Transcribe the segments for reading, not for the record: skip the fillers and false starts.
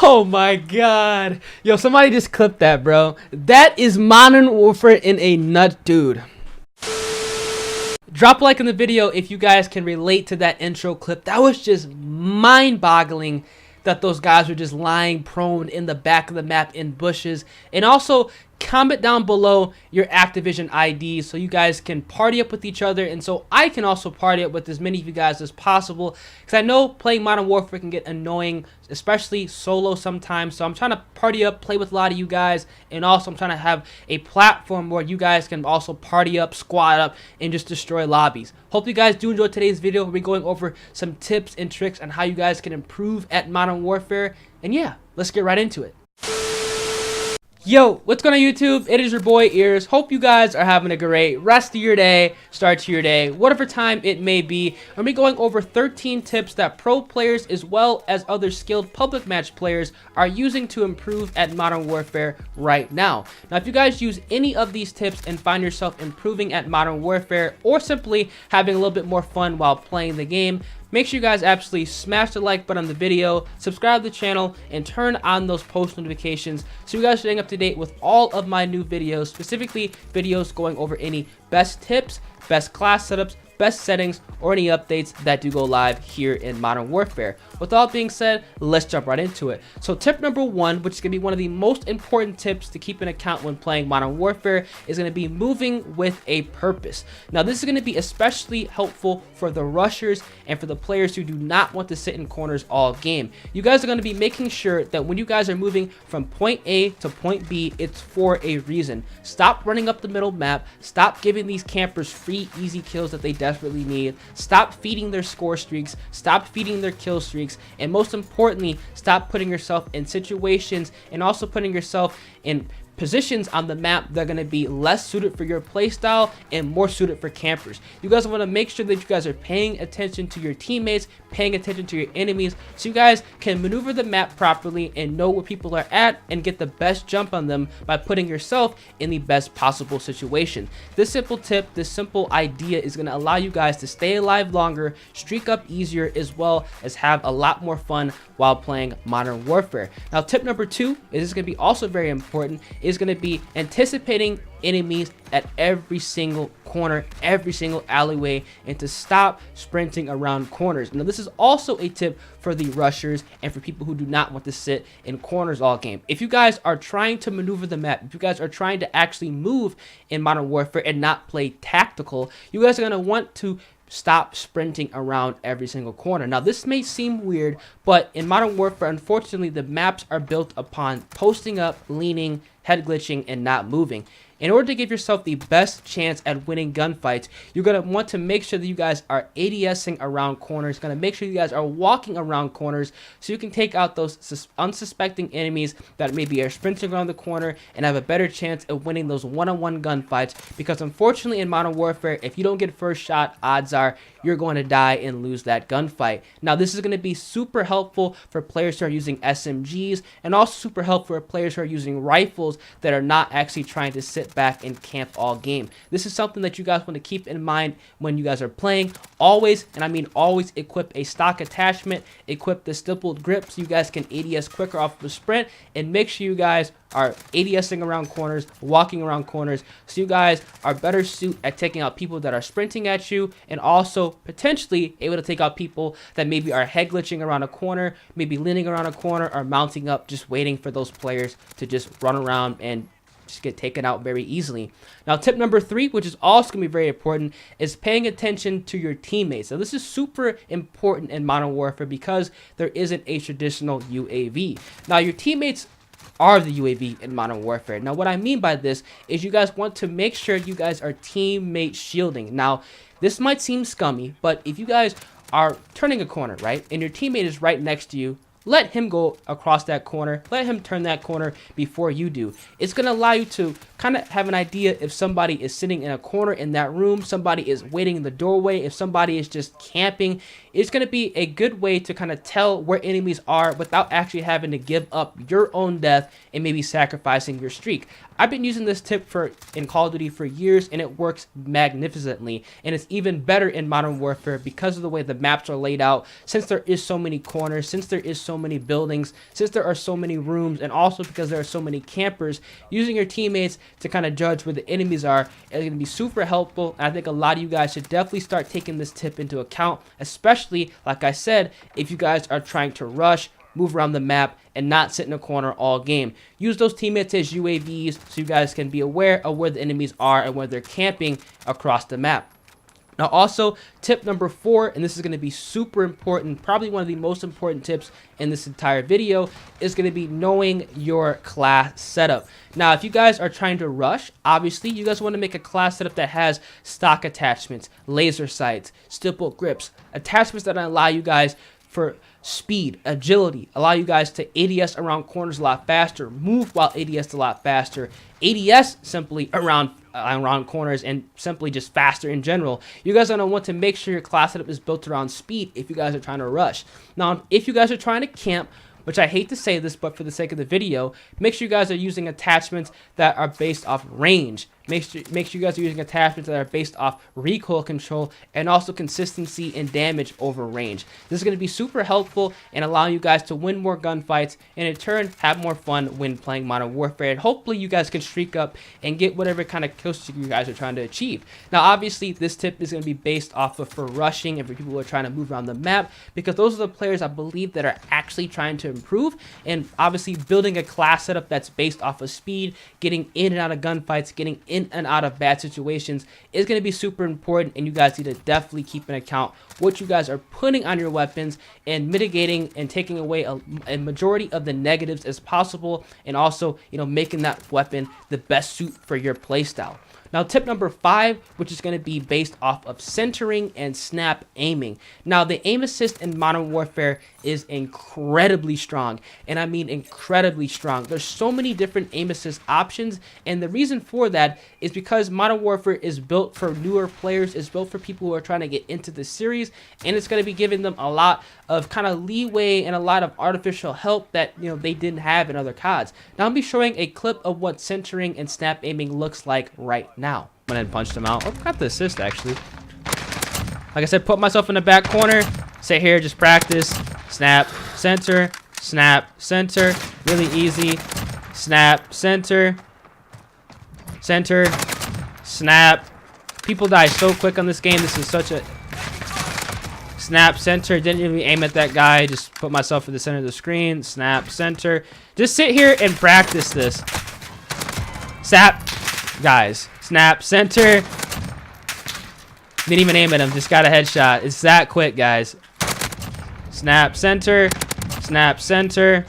Oh my god. Yo, somebody just clipped that, bro. That is Modern Warfare in a nut, dude. Drop a like in the video if you guys can relate to that intro clip. That was just mind-boggling that those guys were just lying prone in the back of the map in bushes. And also, comment down below your Activision IDs so you guys can party up with each other, and so I can also party up with as many of you guys as possible, because I know playing Modern Warfare can get annoying, especially solo sometimes. So I'm trying to party up, play with a lot of you guys, and also I'm trying to have a platform where you guys can also party up, squad up, and just destroy lobbies. Hope you guys do enjoy today's video. We'll be going over some tips and tricks on how you guys can improve at Modern Warfare, and yeah, let's get right into it. Yo, what's going on YouTube? It is your boy Ears. Hope you guys are having a great rest of your day, start to your day, whatever time it may be. I'm going to be going over 13 tips that pro players as well as other skilled public match players are using to improve at Modern Warfare right now. Now, if you guys use any of these tips and find yourself improving at Modern Warfare or simply having a little bit more fun while playing the game, make sure you guys absolutely smash the like button on the video, subscribe to the channel, and turn on those post notifications so you guys are staying up to date with all of my new videos, specifically videos going over any best tips, best class setups, best settings, or any updates that do go live here in Modern Warfare. With all being said, let's jump right into it. So tip number one, which is going to be one of the most important tips to keep in account when playing Modern Warfare, is going to be moving with a purpose. Now, this is going to be especially helpful for the rushers and for the players who do not want to sit in corners all game. You guys are going to be making sure that when you guys are moving from point A to point B, it's for a reason. Stop running up the middle map. Stop giving these campers free, easy kills that they desperately need. Stop feeding their score streaks. Stop feeding their kill streaks. And most importantly, stop putting yourself in situations and also putting yourself in positions on the map that are going to be less suited for your playstyle and more suited for campers. You guys want to make sure that you guys are paying attention to your teammates, paying attention to your enemies, so you guys can maneuver the map properly and know where people are at and get the best jump on them by putting yourself in the best possible situation. This simple tip, this simple idea is going to allow you guys to stay alive longer, streak up easier, as well as have a lot more fun while playing Modern Warfare. Now, tip number two is going to be also very important, is going to be anticipating enemies at every single corner, every single alleyway, and to stop sprinting around corners. Now, this is also a tip for the rushers and for people who do not want to sit in corners all game. If you guys are trying to maneuver the map, if you guys are trying to actually move in Modern Warfare and not play tactical, you guys are going to want to stop sprinting around every single corner. Now, this may seem weird, but in Modern Warfare, unfortunately, the maps are built upon posting up, leaning, head glitching, and not moving. In order to give yourself the best chance at winning gunfights, you're going to want to make sure that you guys are ADSing around corners, going to make sure you guys are walking around corners so you can take out those unsuspecting enemies that maybe are sprinting around the corner and have a better chance of winning those one-on-one gunfights, because unfortunately in Modern Warfare, if you don't get first shot, odds are you're going to die and lose that gunfight. Now, this is going to be super helpful for players who are using SMGs, and also super helpful for players who are using rifles that are not actually trying to sit back and camp all game. This is something that you guys want to keep in mind when you guys are playing. Always, and I mean always, equip a stock attachment, equip the stippled grip so you guys can ADS quicker off of a sprint, and make sure you guys are ADSing around corners, walking around corners, so you guys are better suited at taking out people that are sprinting at you, and also potentially able to take out people that maybe are head glitching around a corner, maybe leaning around a corner, or mounting up, just waiting for those players to just run around and just get taken out very easily. Now, tip number three, which is also going to be very important, is paying attention to your teammates. Now, this is super important in Modern Warfare because there isn't a traditional UAV. Now, your teammates are the UAV in Modern Warfare. Now, what I mean by this is you guys want to make sure you guys are teammate shielding. Now, this might seem scummy, but if you guys are turning a corner, right, and your teammate is right next to you, let him go across that corner, let him turn that corner before you do. It's going to allow you to kind of have an idea if somebody is sitting in a corner in that room, somebody is waiting in the doorway, if somebody is just camping. It's going to be a good way to kind of tell where enemies are without actually having to give up your own death and maybe sacrificing your streak. I've been using this tip in Call of Duty for years, and it works magnificently. And it's even better in Modern Warfare because of the way the maps are laid out, since there is so many corners, since there is so many buildings, since there are so many rooms, and also because there are so many campers. Using your teammates to kind of judge where the enemies are is going to be super helpful. And I think a lot of you guys should definitely start taking this tip into account, especially, like I said, if you guys are trying to rush, move around the map, and not sit in a corner all game. Use those teammates as UAVs so you guys can be aware of where the enemies are and where they're camping across the map. Now also, tip number 4, and this is going to be super important, probably one of the most important tips in this entire video, is going to be knowing your class setup. Now, if you guys are trying to rush, obviously you guys want to make a class setup that has stock attachments, laser sights, stipple grips, attachments that allow you guys for speed, agility, allow you guys to ADS around corners a lot faster, move while ADS a lot faster, ADS simply around corners, and simply just faster in general. You guys are going to want to make sure your class setup is built around speed if you guys are trying to rush. Now, if you guys are trying to camp, which I hate to say this, but for the sake of the video, make sure you guys are using attachments that are based off range. Make sure you guys are using attachments that are based off recoil control and also consistency and damage over range. This is going to be super helpful and allow you guys to win more gunfights and in turn have more fun when playing Modern Warfare. And hopefully you guys can streak up and get whatever kind of kill streak you guys are trying to achieve. Now obviously this tip is going to be based off of for rushing and for people who are trying to move around the map, because those are the players I believe that are actually trying to improve. And obviously building a class setup that's based off of speed, getting in and out of gunfights, getting in and out of bad situations is going to be super important, and you guys need to definitely keep in account what you guys are putting on your weapons and mitigating and taking away a majority of the negatives as possible, and also, you know, making that weapon the best suit for your playstyle. Now, tip number 5, which is going to be based off of centering and snap aiming. Now, the aim assist in Modern Warfare is incredibly strong, and I mean incredibly strong. There's so many different aim assist options, and the reason for that is because Modern Warfare is built for newer players, it's built for people who are trying to get into the series, and it's going to be giving them a lot of kind of leeway and a lot of artificial help that, you know, they didn't have in other CODs. Now, I'll be showing a clip of what centering and snap aiming looks like right now. Went ahead and punched him out. Oh, got the assist actually. Like I said, put myself in the back corner, sit here, just practice. Snap, center, snap, center. Really easy. Snap, center, center, snap. People die so quick on this game. This is such a snap, center. Didn't even aim at that guy. Just put myself in the center of the screen. Snap, center. Just sit here and practice this. Snap, guys. Snap, center. Didn't even aim at him. Just got a headshot. It's that quick, guys. Snap, center. Snap, center.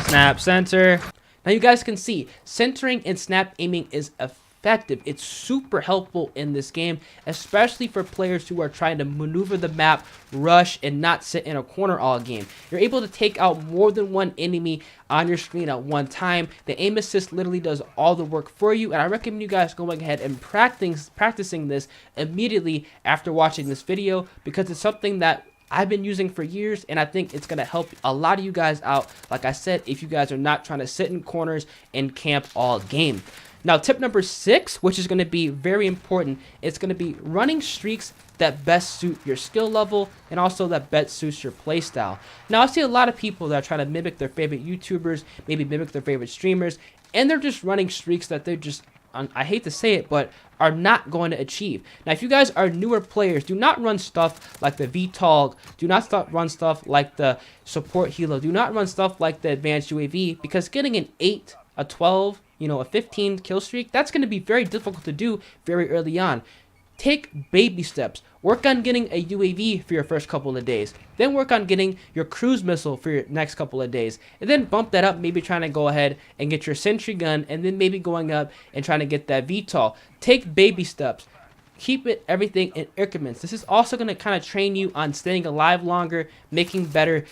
Snap, center. Now you guys can see centering and snap aiming is effective. It's super helpful in this game, especially for players who are trying to maneuver the map, rush, and not sit in a corner all game. You're able to take out more than one enemy on your screen at one time. The aim assist literally does all the work for you, and I recommend you guys going ahead and practicing this immediately after watching this video, because it's something that I've been using for years, and I think it's going to help a lot of you guys out, like I said, if you guys are not trying to sit in corners and camp all game. Now, tip number 6, which is going to be very important, it's going to be running streaks that best suit your skill level and also that best suits your playstyle. Now, I see a lot of people that are trying to mimic their favorite YouTubers, maybe mimic their favorite streamers, and they're just running streaks that they're just, I hate to say it, but are not going to achieve. Now, if you guys are newer players, do not run stuff like the VTOL, do not run stuff like the support helo, do not run stuff like the advanced UAV, because getting an 8, a 12, you know, a 15 kill streak, that's going to be very difficult to do very early on. Take baby steps. Work on getting a UAV for your first couple of days. Then work on getting your cruise missile for your next couple of days. And then bump that up, maybe trying to go ahead and get your sentry gun, and then maybe going up and trying to get that VTOL. Take baby steps. keep it everything in increments. This is also going to kind of train you on staying alive longer, making better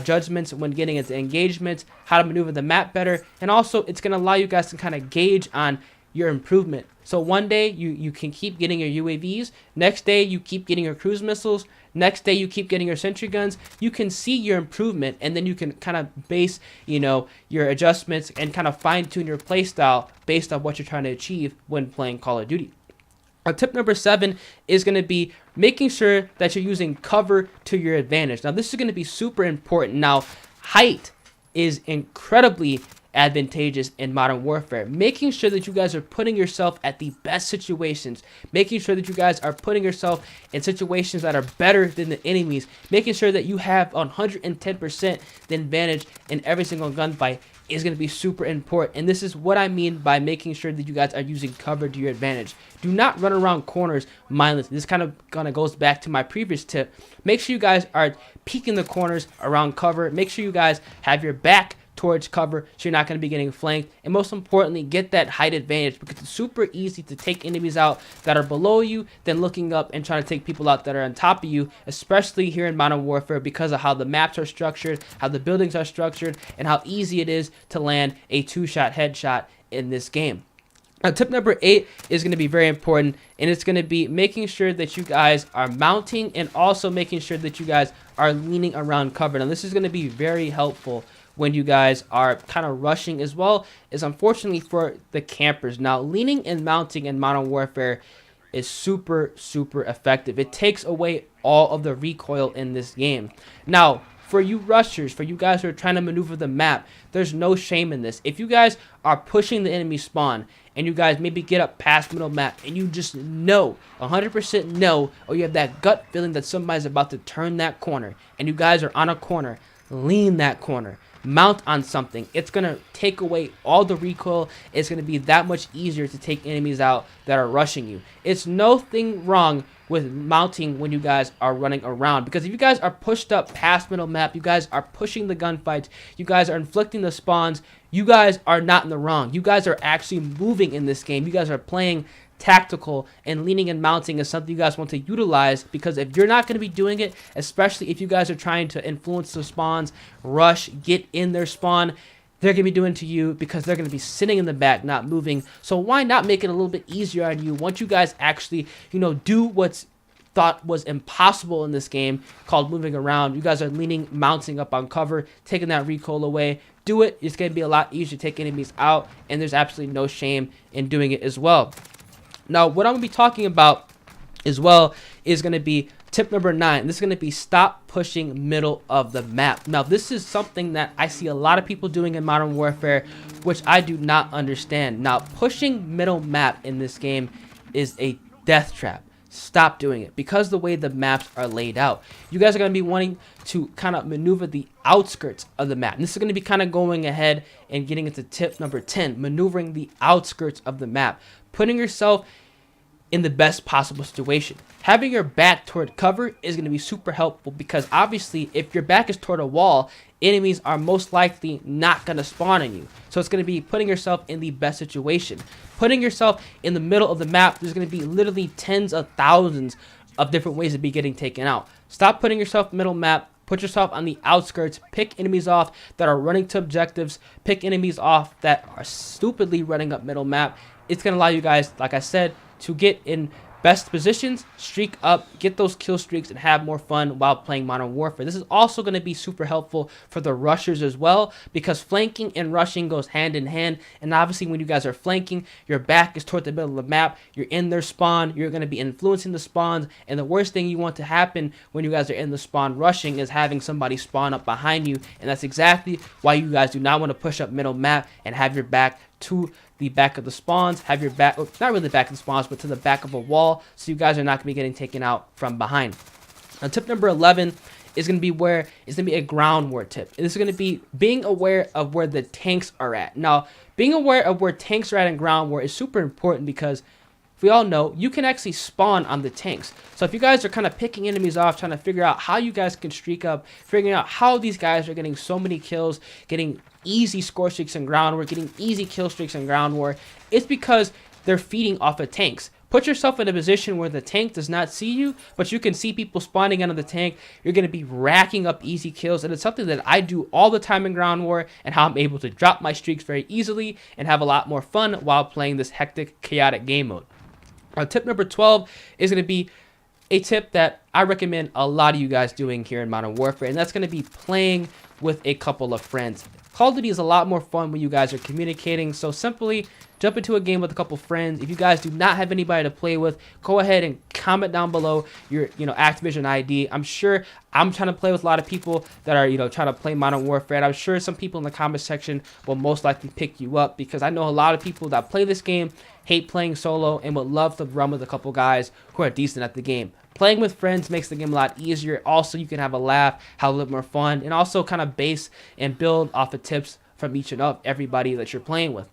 judgments when getting into engagements, how to maneuver the map better, and also it's going to allow you guys to kind of gauge on your improvement. So one day you can keep getting your UAVs, next day you keep getting your cruise missiles, next day you keep getting your sentry guns. You can see your improvement, and then you can kind of base your adjustments and kind of fine tune your play style based on what you're trying to achieve when playing Call of Duty. Tip number 7 is going to be making sure that you're using cover to your advantage. Now, this is going to be super important. Now, height is incredibly advantageous in Modern Warfare. Making sure that you guys are putting yourself at the best situations, making sure that you guys are putting yourself in situations that are better than the enemies, making sure that you have 110% the advantage in every single gunfight is going to be super important. And this is what I mean by making sure that you guys are using cover to your advantage. Do not run around corners mindlessly. This kind of goes back to my previous tip. Make sure you guys are peeking the corners around cover. Make sure you guys have your back towards cover so you're not going to be getting flanked, and most importantly, get that height advantage, because it's super easy to take enemies out that are below you than looking up and trying to take people out that are on top of you, especially here in Modern Warfare, because of how the maps are structured, how the buildings are structured, and how easy it is to land a 2-shot headshot in this game. Now, tip number 8 is going to be very important, and it's going to be making sure that you guys are mounting and also making sure that you guys are leaning around cover. Now, this is going to be very helpful when you guys are kind of rushing, as well as unfortunately for the campers. Now, leaning and mounting in Modern Warfare is super effective. It takes away all of the recoil in this game. Now, for you rushers, for you guys who are trying to maneuver the map, there's no shame in this. If you guys are pushing the enemy spawn and you guys maybe get up past middle map and you just know, 100% know, or you have that gut feeling that somebody's about to turn that corner and you guys are on a corner, lean that corner. Mount on something. It's going to take away all the recoil. It's going to be that much easier to take enemies out that are rushing you. It's nothing wrong with mounting when you guys are running around, because if you guys are pushed up past middle map, you guys are pushing the gunfights, you guys are inflicting the spawns, you guys are not in the wrong. You guys are actually moving in this game. You guys are playing tactical, and leaning and mounting is something you guys want to utilize, because if you're not going to be doing it, especially if you guys are trying to influence the spawns, rush, get in their spawn, they're going to be doing to you because they're going to be sitting in the back, not moving. So why not make it a little bit easier on you once you guys actually, do what's thought was impossible in this game, called moving around. You guys are leaning, mounting up on cover, taking that recoil away. Do it. It's going to be a lot easier to take enemies out, and there's absolutely no shame in doing it as well. Now, what I'm going to be talking about as well is going to be tip number 9. This is going to be stop pushing middle of the map. Now, this is something that I see a lot of people doing in Modern Warfare, which I do not understand. Now, pushing middle map in this game is a death trap. Stop doing it, because the way the maps are laid out, you guys are going to be wanting to kind of maneuver the outskirts of the map. And this is going to be kind of going ahead and getting into tip number 10, maneuvering the outskirts of the map, putting yourself in the best possible situation. Having your back toward cover is going to be super helpful, because obviously if your back is toward a wall, enemies are most likely not going to spawn on you. So it's going to be putting yourself in the best situation. Putting yourself in the middle of the map, there's going to be literally tens of thousands of different ways to be getting taken out. Stop putting yourself middle map. Put yourself on the outskirts. Pick enemies off that are running to objectives. Pick enemies off that are stupidly running up middle map. It's going to allow you guys, like I said, to get in best positions, streak up, get those kill streaks, and have more fun while playing Modern Warfare. This is also going to be super helpful for the rushers as well, because flanking and rushing goes hand in hand. And obviously when you guys are flanking, your back is toward the middle of the map, you're in their spawn, you're going to be influencing the spawns, and the worst thing you want to happen when you guys are in the spawn rushing is having somebody spawn up behind you. And that's exactly why you guys do not want to push up middle map and have your back to the back of the spawns, have your back, not really the back of the spawns, but to the back of a wall, so you guys are not going to be getting taken out from behind. Now, tip number 11 is going to be a ground war tip. This is going to be being aware of where the tanks are at. Now, being aware of where tanks are at in ground war is super important, because we all know you can actually spawn on the tanks. So if you guys are kind of picking enemies off, trying to figure out how you guys can streak up, figuring out how these guys are getting so many kills, getting easy score streaks in ground war, getting easy kill streaks in ground war, it's because they're feeding off of tanks. Put yourself in a position where the tank does not see you, but you can see people spawning out of the tank. You're going to be racking up easy kills, and it's something that I do all the time in Ground War, and how I'm able to drop my streaks very easily and have a lot more fun while playing this hectic, chaotic game mode. Tip number 12 is going to be a tip that I recommend a lot of you guys doing here in Modern Warfare, and that's going to be playing with a couple of friends. Call of Duty is a lot more fun when you guys are communicating, so simply jump into a game with a couple friends. If you guys do not have anybody to play with, go ahead and comment down below your Activision ID. I'm sure I'm trying to play with a lot of people that are trying to play Modern Warfare, and I'm sure some people in the comment section will most likely pick you up, because I know a lot of people that play this game hate playing solo and would love to run with a couple guys who are decent at the game. Playing with friends makes the game a lot easier. Also, you can have a laugh, have a little more fun, and also kind of base and build off of tips from each and everybody that you're playing with.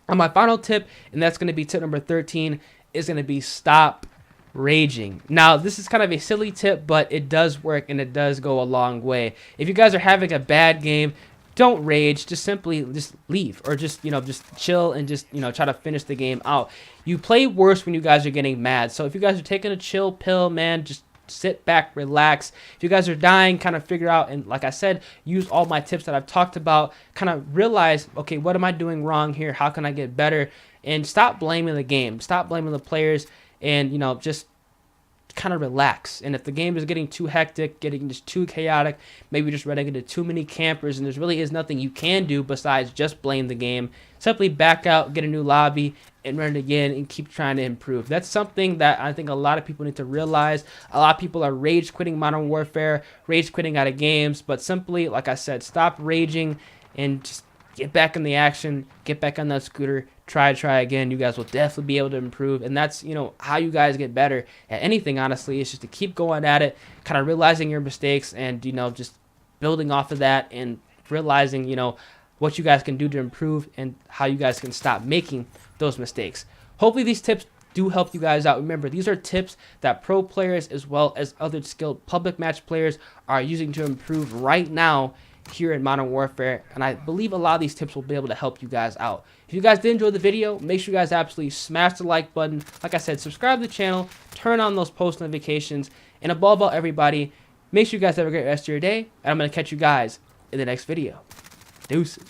And my final tip, and that's going to be tip number 13, is going to be stop raging. Now, this is kind of a silly tip, but it does work and it does go a long way. If you guys are having a bad game, don't rage. Just simply leave, or just chill and try to finish the game out. You play worse when you guys are getting mad. So if you guys are taking a chill pill, man, just sit back, relax. If you guys are dying, kind of figure out, and like I said, use all my tips that I've talked about, kind of realize, okay, what am I doing wrong here? How can I get better? And stop blaming the game. Stop blaming the players, and just kind of relax. And if the game is getting too hectic, getting just too chaotic, maybe just running into too many campers, and there really is nothing you can do besides just blame the game, simply back out, get a new lobby, and run it again and keep trying to improve. That's something that I think a lot of people need to realize. A lot of people are rage quitting Modern Warfare, rage quitting out of games, but simply, like I said, stop raging and just get back in the action, get back on that scooter, try again. You guys will definitely be able to improve, and that's how you guys get better at anything. Honestly, it's just to keep going at it, kind of realizing your mistakes, and just building off of that, and realizing what you guys can do to improve, and how you guys can stop making those mistakes. Hopefully these tips do help you guys out. Remember, these are tips that pro players as well as other skilled public match players are using to improve right now here in Modern Warfare, and I believe a lot of these tips will be able to help you guys out. If you guys did enjoy the video, make sure you guys absolutely smash the like button. Like I said, subscribe to the channel, turn on those post notifications, and above all, everybody, make sure you guys have a great rest of your day, and I'm going to catch you guys in the next video. Deuces.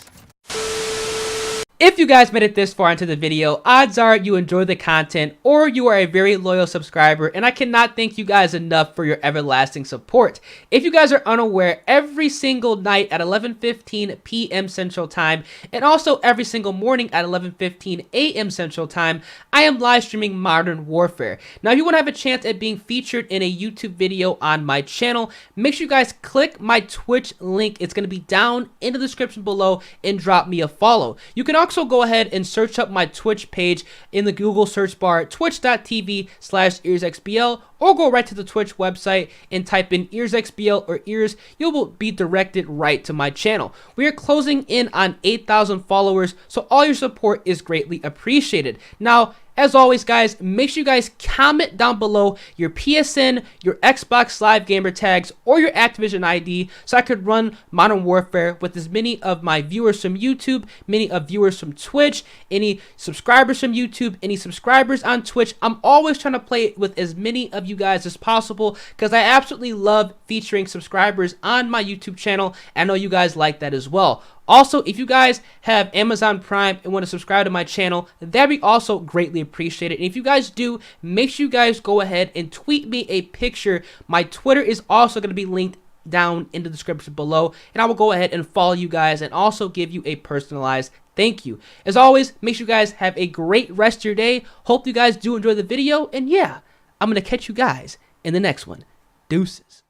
If you guys made it this far into the video, odds are you enjoy the content, or you are a very loyal subscriber, and I cannot thank you guys enough for your everlasting support. If you guys are unaware, every single night at 11:15 p.m. Central Time, and also every single morning at 11:15 a.m. Central Time, I am live streaming Modern Warfare. Now, if you want to have a chance at being featured in a YouTube video on my channel, make sure you guys click my Twitch link. It's going to be down in the description below, and drop me a follow. You can also go ahead and search up my Twitch page in the Google search bar, twitch.tv/earsxbl, or go right to the Twitch website and type in earsxbl or ears. You will be directed right to my channel. We are closing in on 8,000 followers, so all your support is greatly appreciated. Now, as always, guys, make sure you guys comment down below your PSN, your Xbox Live gamer tags, or your Activision ID, so I could run Modern Warfare with as many of my viewers from YouTube, many of viewers from Twitch, any subscribers from YouTube, any subscribers on Twitch. I'm always trying to play with as many of you guys as possible, because I absolutely love featuring subscribers on my YouTube channel. I know you guys like that as well. Also, if you guys have Amazon Prime and want to subscribe to my channel, that'd be also greatly appreciated. And if you guys do, make sure you guys go ahead and tweet me a picture. My Twitter is also going to be linked down in the description below, and I will go ahead and follow you guys and also give you a personalized thank you. As always, make sure you guys have a great rest of your day. Hope you guys do enjoy the video, and yeah, I'm going to catch you guys in the next one. Deuces.